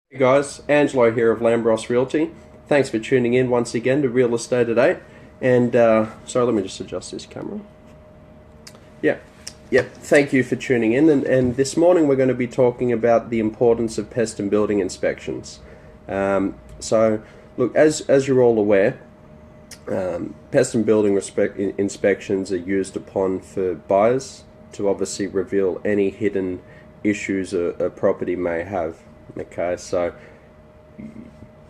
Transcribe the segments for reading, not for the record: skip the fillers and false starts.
Hey guys, Angelo here of Lambros Realty. Thanks for tuning in once again to Real Estate at 8. And sorry, let me just adjust this camera. Yeah, thank you for tuning in. And this morning we're going to be talking about the importance of pest and building inspections. So, look, as you're all aware, pest and building inspections are used upon for buyers to obviously reveal any hidden issues a property may have. Okay, so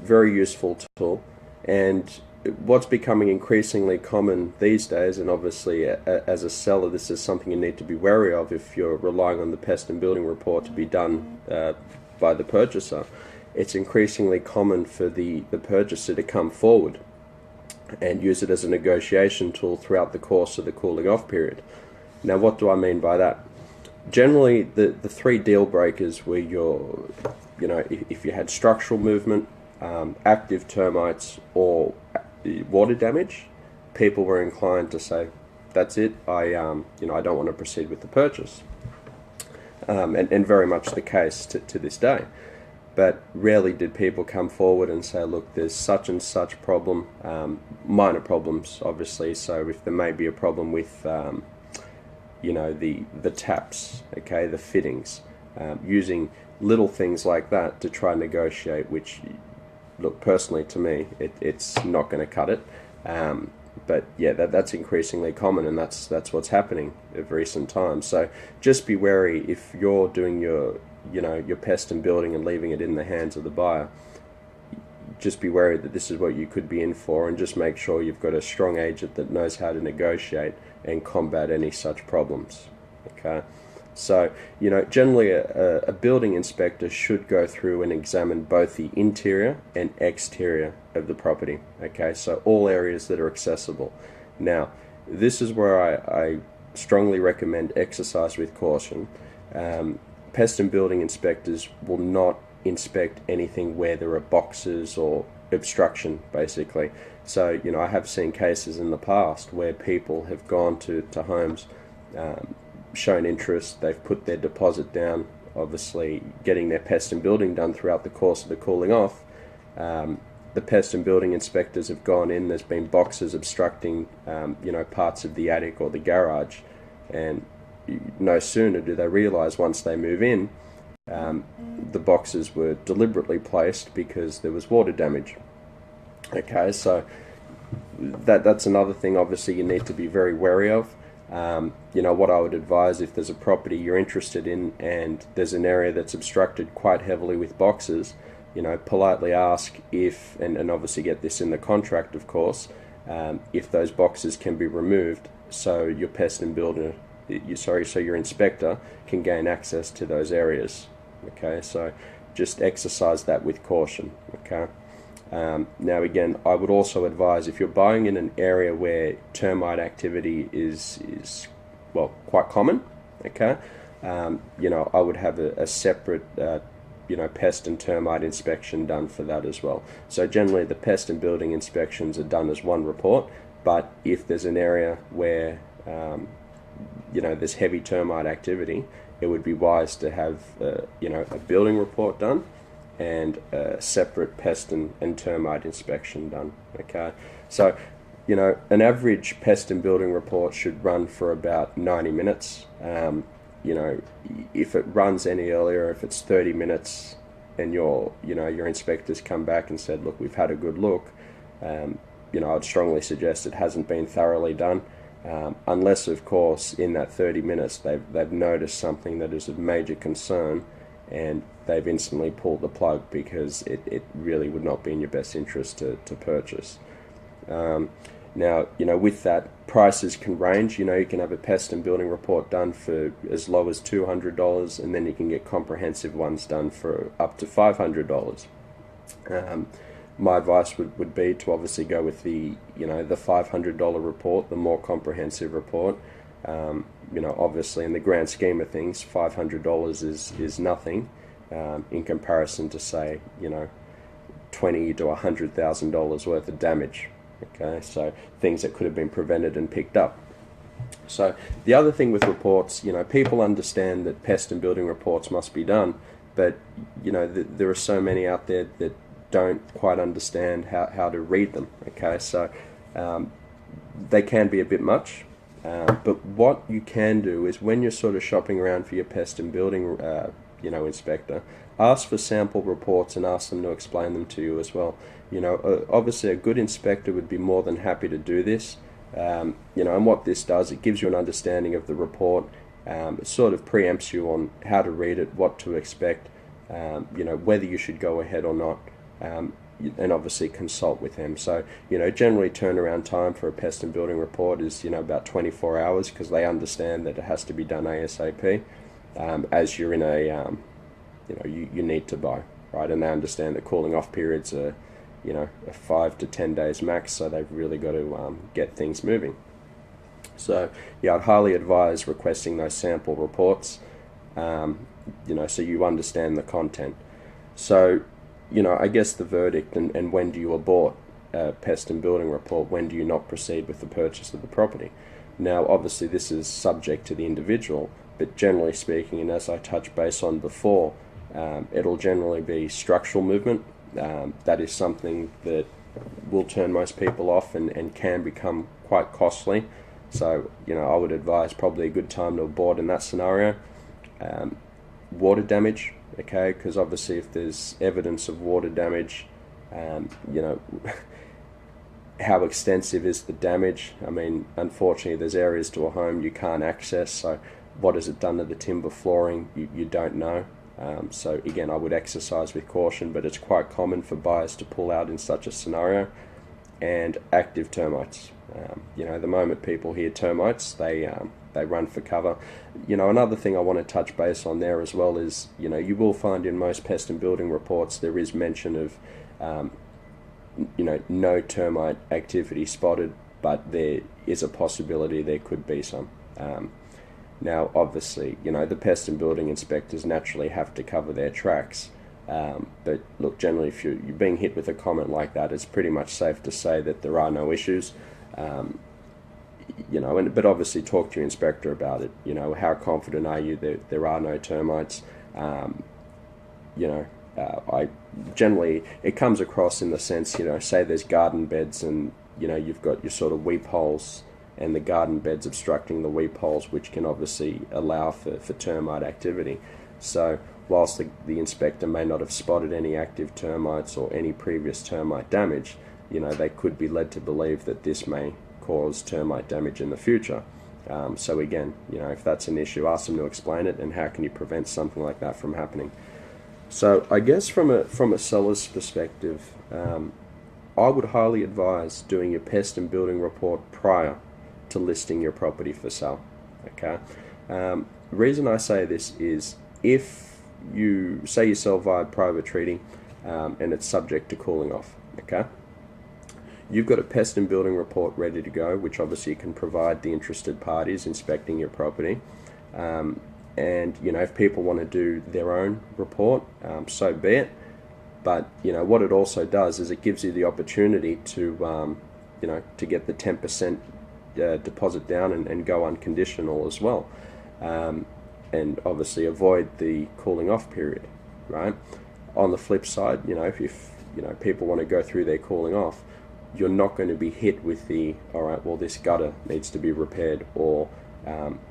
very useful tool, and what's becoming increasingly common these days, and obviously as a seller this is something you need to be wary of if you're relying on the pest and building report to be done by the purchaser. It's increasingly common for the purchaser to come forward and use it as a negotiation tool throughout the course of the cooling off period. Now, what do I mean by that? Generally, the three deal breakers where if you had structural movement, active termites, or water damage, people were inclined to say, "That's it. I don't want to proceed with the purchase," and very much the case to this day. But rarely did people come forward and say, "Look, there's such and such problem, minor problems, obviously. So if there may be a problem with the taps, okay, the fittings, using little things like that to try and negotiate, which, look, personally to me, it's not going to cut it. But yeah, that's increasingly common, and that's what's happening of recent times. So just be wary if you're doing your pest and building and leaving it in the hands of the buyer. Just be wary that this is what you could be in for, and just make sure you've got a strong agent that knows how to negotiate and combat any such problems. Okay. So, generally a building inspector should go through and examine both the interior and exterior of the property. Okay, so all areas that are accessible. Now, this is where I strongly recommend exercise with caution. Pest and building inspectors will not inspect anything where there are boxes or obstruction, basically. So, I have seen cases in the past where people have gone to homes, shown interest, they've put their deposit down, obviously getting their pest and building done throughout the course of the cooling off. The pest and building inspectors have gone in, there's been boxes obstructing parts of the attic or the garage, and no sooner do they realize once they move in, the boxes were deliberately placed because there was water damage. Okay, so that's another thing obviously you need to be very wary of. What I would advise, if there's a property you're interested in and there's an area that's obstructed quite heavily with boxes, politely ask if, and obviously get this in the contract, of course, if those boxes can be removed so your pest and builder, so your inspector can gain access to those areas. Okay, so just exercise that with caution. Okay. Now again, I would also advise, if you're buying in an area where termite activity is quite common, okay, I would have a separate pest and termite inspection done for that as well. So generally the pest and building inspections are done as one report, but if there's an area where there's heavy termite activity, it would be wise to have a building report done and a separate pest and termite inspection done. Okay, so an average pest and building report should run for about 90 minutes. If it runs any earlier, if it's 30 minutes and your inspectors come back and said, "Look, we've had a good look," I'd strongly suggest it hasn't been thoroughly done. Unless, of course, in that 30 minutes they've noticed something that is of major concern and they've instantly pulled the plug, because it really would not be in your best interest to purchase. Now, with that, prices can range. You can have a pest and building report done for as low as $200, and then you can get comprehensive ones done for up to $500. My advice would be to obviously go with the $500 report, the more comprehensive report. Obviously in the grand scheme of things, $500 is nothing in comparison to, say, $20,000 to $100,000 worth of damage. Okay, so things that could have been prevented and picked up. So the other thing with reports, people understand that pest and building reports must be done, but there are so many out there that don't quite understand how to read them. Okay, so they can be a bit much. But what you can do is, when you're sort of shopping around for your pest and building inspector, ask for sample reports and ask them to explain them to you as well. Obviously a good inspector would be more than happy to do this. And what this does, it gives you an understanding of the report. It sort of preempts you on how to read it, what to expect, whether you should go ahead or not, and obviously consult with them. So, generally turnaround time for a pest and building report is, about 24 hours, because they understand that it has to be done ASAP, as you're in a, you need to buy, right? And they understand that cooling off periods are, 5 to 10 days max, so they've really got to get things moving. So, yeah, I'd highly advise requesting those sample reports, so you understand the content. So, I guess the verdict, and when do you abort a pest and building report? When do you not proceed with the purchase of the property? Now, obviously, this is subject to the individual, but generally speaking, and as I touched base on before, it'll generally be structural movement. That is something that will turn most people off and can become quite costly. So, I would advise probably a good time to abort in that scenario. Water damage, okay, because obviously if there's evidence of water damage, how extensive is the damage? I mean, unfortunately, there's areas to a home you can't access, so what has it done to the timber flooring? You don't know. So again, I would exercise with caution, but it's quite common for buyers to pull out in such a scenario. And active termites. The moment people hear termites, they run for cover. Another thing I want to touch base on there as well is, you will find in most pest and building reports there is mention of, no termite activity spotted, but there is a possibility there could be some. Now, obviously, the pest and building inspectors naturally have to cover their tracks. But look, generally, if you're being hit with a comment like that, it's pretty much safe to say that there are no issues. But obviously talk to your inspector about it. How confident are you that there are no termites? I generally, it comes across in the sense, say there's garden beds and, you've got your sort of weep holes and the garden beds obstructing the weep holes, which can obviously allow for termite activity. So whilst the inspector may not have spotted any active termites or any previous termite damage, they could be led to believe that this may cause termite damage in the future. So again, if that's an issue, ask them to explain it, and how can you prevent something like that from happening. So I guess from a seller's perspective, I would highly advise doing your pest and building report prior to listing your property for sale. Okay. The reason I say this is, if you say you sell via private treaty, and it's subject to cooling off, okay, you've got a pest and building report ready to go, which obviously you can provide the interested parties inspecting your property. And if people want to do their own report, so be it. But what it also does is it gives you the opportunity to to get the 10% deposit down and go unconditional as well, and obviously avoid the cooling off period, right? On the flip side, if people want to go through their cooling off, you're not going to be hit with the, all right, well, this gutter needs to be repaired, or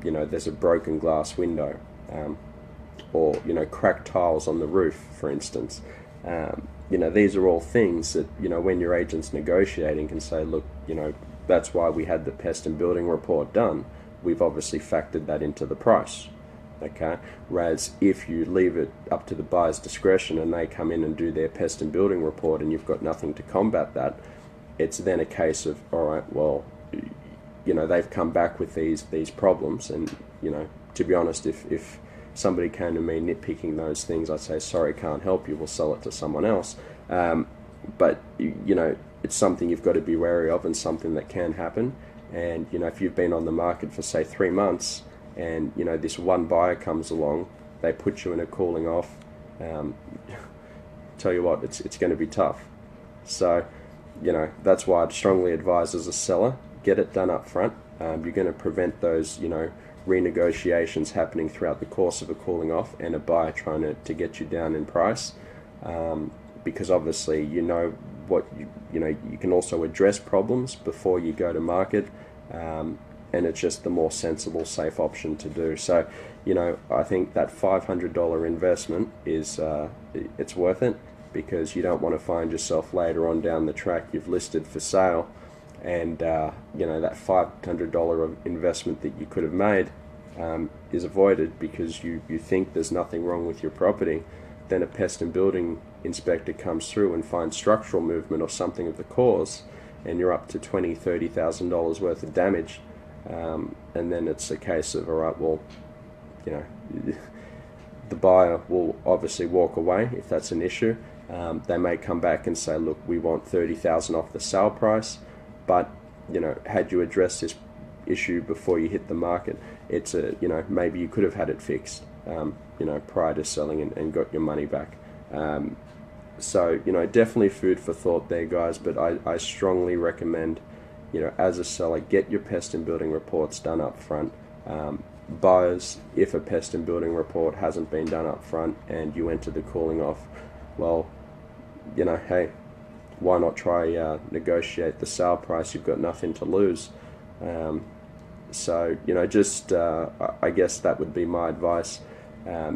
there's a broken glass window, or cracked tiles on the roof, for instance. These are all things that when your agent's negotiating can say, look, that's why we had the pest and building report done. We've obviously factored that into the price. Okay. Whereas if you leave it up to the buyer's discretion and they come in and do their pest and building report and you've got nothing to combat that, it's then a case of, all right, well, they've come back with these problems, and to be honest, if somebody came to me nitpicking those things, I'd say, sorry, can't help you, we'll sell it to someone else. But it's something you've got to be wary of, and something that can happen. And if you've been on the market for say 3 months, and this one buyer comes along, they put you in a cooling off, tell you what, it's going to be tough. So that's why I'd strongly advise, as a seller, get it done up front. You're going to prevent those renegotiations happening throughout the course of a cooling off and a buyer trying to get you down in price, because obviously what you can also address problems before you go to market, and it's just the more sensible, safe option to do. So I think that $500 investment is it's worth it, because you don't want to find yourself later on down the track you've listed for sale, and that $500 investment that you could have made is avoided because you think there's nothing wrong with your property. Then a pest and building inspector comes through and finds structural movement or something of the cause, and you're up to $20,000-$30,000 worth of damage, and then it's a case of, all right, well, the buyer will obviously walk away if that's an issue. They may come back and say, look, we want $30,000 off the sale price, but had you addressed this issue before you hit the market, it's maybe you could have had it fixed prior to selling and got your money back. So definitely food for thought there, guys, but I strongly recommend, as a seller, get your pest and building reports done up front. Buyers, if a pest and building report hasn't been done up front and you enter the cooling off, well, hey, why not try negotiate the sale price? You've got nothing to lose. So just I guess that would be my advice.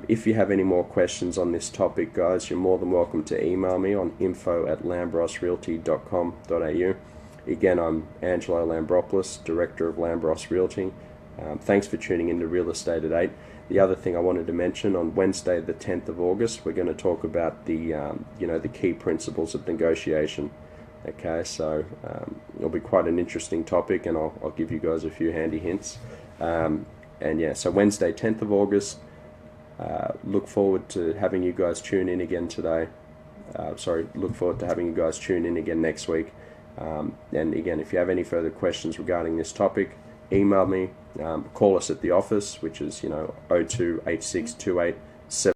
If you have any more questions on this topic, guys, you're more than welcome to email me on info@lambrosrealty.com.au. Again, I'm Angelo Lambropoulos, Director of Lambros Realty. Thanks for tuning in to Real Estate at 8. The other thing I wanted to mention, on Wednesday the 10th of August, we're going to talk about the the key principles of negotiation. Okay, so it'll be quite an interesting topic, and I'll give you guys a few handy hints. So Wednesday 10th of August, look forward to having you guys tune in again today. Look forward to having you guys tune in again next week. And again, if you have any further questions regarding this topic, email me, call us at the office, which is 028628